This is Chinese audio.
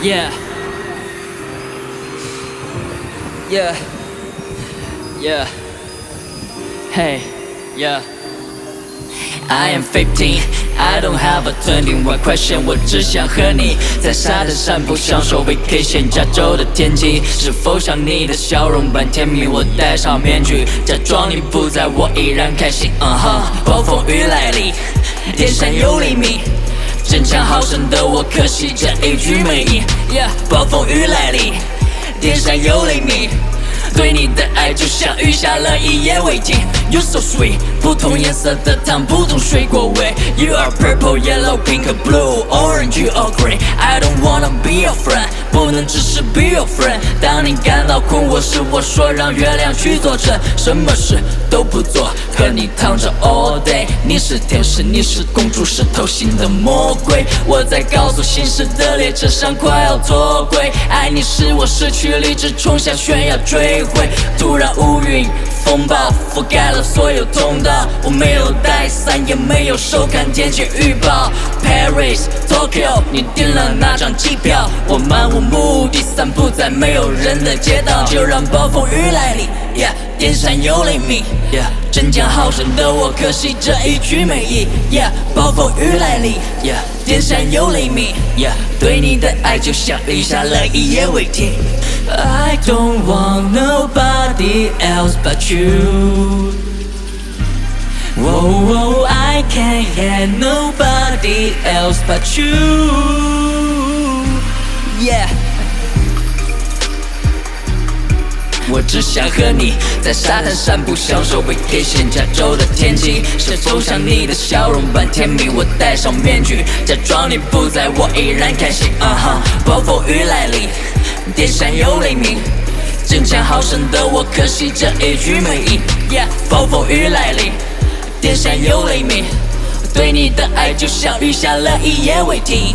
Yeah, yeah, yeah. Hey, yeah. I am 15, I don't have a 21 question， 我只想和你在沙滩散步，享受 vacation。加州的天气是否像你的笑容般甜蜜？我戴上面具，假装你不在，我依然开心。暴风雨来临，天上有黎明，争强好胜的我可惜这一句没赢。暴风雨来临，天上有黎明，对你的爱就像雨下了一夜未停。You're so sweet， 不同颜色的糖，不同水果味。You are purple, yellow, pink, blue, orange, you are green. I don't wanna be your friend， 不能只是 be your friend。当你感到困惑时，我说让月亮去作证，什么事都不做，和你躺着 all day。你是天使，你是公主，是偷心的魔鬼。我在高速行驶的列车上快要脱轨，爱你使我失去理智，冲向悬崖坠毁。突然乌云风暴覆盖了所有通道，我没有带伞，也没有收看天气预报。Paris, Tokyo， 你订了哪张机票？我漫无目的散步在没有人的街道，就让暴风雨来临。天上有黎明，争强好胜的我可惜这一句没赢。暴风雨来临，天上有黎明，对你的爱就像雨下了一夜未停。I don't want nobody else but you. Whoa, I can't get nobody else but you. Yeah. 我只想和你在沙滩散步，享受 vacation。加州的天气是否像你的笑容般甜蜜？我戴上面具，假装你不在，我依然开心。暴风雨来临，天上有黎明，争强好胜的我可惜这一句没赢。暴风雨来临，天上有黎明，对你的爱就像雨下了一夜未停。